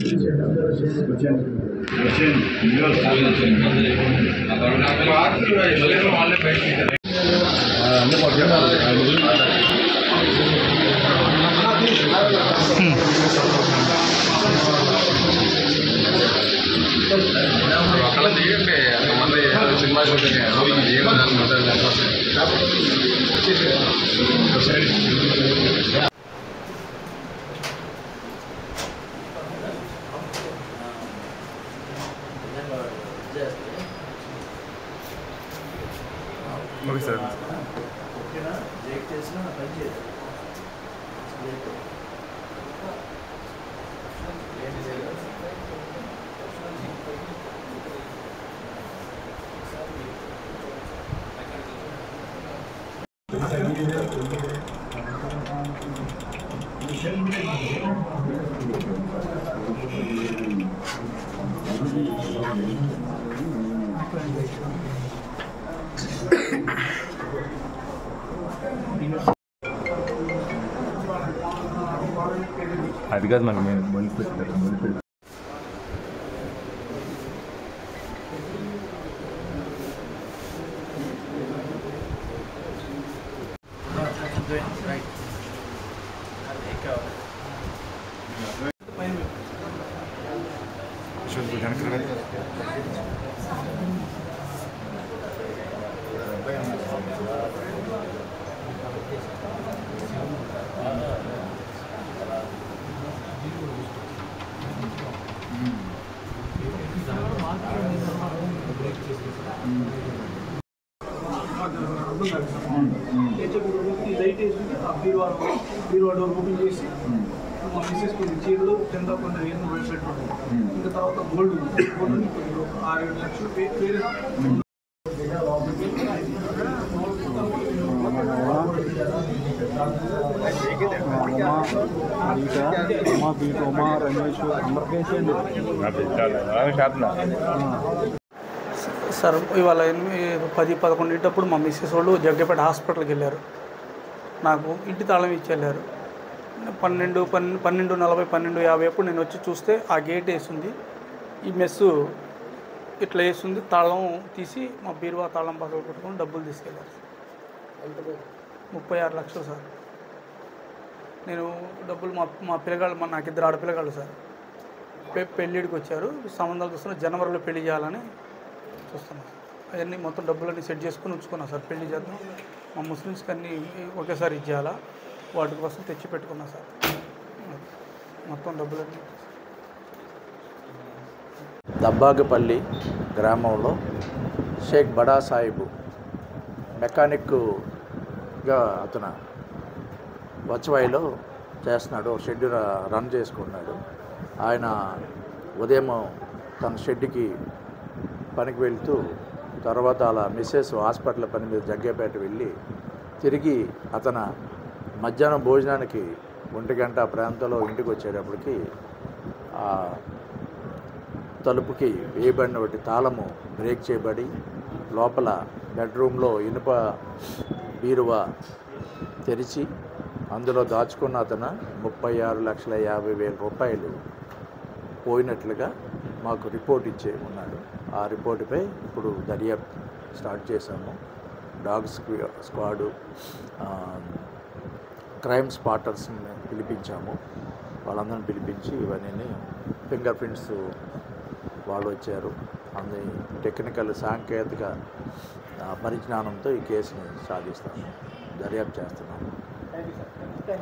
Cinema okay sir ఓకేనా జైక్ చేసిన పని చేయదు అది కాదు మనకి మేము మొలిపెట్టారు డోర్ ఓపెన్ చేసి మా మిస్సెస్ కొన్ని చీరలు కింద కొన్ని ఏదో పెట్టుకుంటాం ఇంకా తర్వాత గోల్డ్ 6-7 లక్షలు సార్ ఇవాళ 10-11 మా మిస్సెస్ వాళ్ళు జగ్గపేట హాస్పిటల్కి వెళ్ళారు. నాకు ఇంటి తాళం ఇచ్చి వెళ్ళారు. 12:40 12:50 అప్పుడు నేను వచ్చి చూస్తే ఆ గేట్ వేసింది, ఈ మెస్సు ఇట్లా వేసింది, తాళం తీసి మా బీరువా తాళం పక్కన పెట్టుకొని డబ్బులు తీసుకెళ్ళారు. 36 లక్షలు సార్. నేను డబ్బులు మా పిల్లగాళ్ళు నాకు 2 ఆడపిల్లగాళ్ళు సార్ పెళ్ళిడికి వచ్చారు. సంబంధాలు చూస్తున్నా, జనవరిలో పెళ్లి చేయాలని చూస్తున్నాను. అవన్నీ మొత్తం డబ్బులన్నీ సెట్ చేసుకుని ఉంచుకున్నాను సార్. పెళ్లి చేద్దాం, మా ముస్లిమ్స్కి అన్నీ ఒకేసారి ఇచ్చేయాలా, వాటి కోసం తెచ్చి పెట్టుకున్నా సార్. మొత్తం డబ్బులన్నీ దబ్బాగపల్లి గ్రామంలో షేక్ బడా సాహిబు మెకానిక్గా అతను వచ్చవాయిలో చేస్తున్నాడు. షెడ్ రన్ చేసుకున్నాడు. ఆయన ఉదయం తన షెడ్కి పనికి వెళ్తూ తర్వాత అలా మిస్సెస్ హాస్పిటల్ పని మీద జగ్గేపేట వెళ్ళి తిరిగి అతను మధ్యాహ్నం భోజనానికి 1 గంట ప్రాంతంలో ఇంటికి వచ్చేటప్పటికి తలుపుకి వేయబడిన ఒకటి తాళము బ్రేక్ చేయబడి లోపల బెడ్రూమ్లో ఇనుప బీరువా తెరిచి అందులో దాచుకున్న అతను 36,50,000 రూపాయలు పోయినట్లుగా మాకు రిపోర్ట్ ఇచ్చే ఉన్నాడు. ఆ రిపోర్టుపై ఇప్పుడు దర్యాప్తు స్టార్ట్ చేశాము. డాగ్ స్క్వాడు, క్రైమ్ స్పాటర్స్ని పిలిపించాము. వాళ్ళందరిని పిలిపించి ఇవన్నీ ఫింగర్ ప్రింట్స్ వాళ్ళు వచ్చారు. అన్ని టెక్నికల్ సాంకేతిక పరిజ్ఞానంతో ఈ కేసుని సాధిస్తాము, దర్యాప్తు చేస్తున్నాము.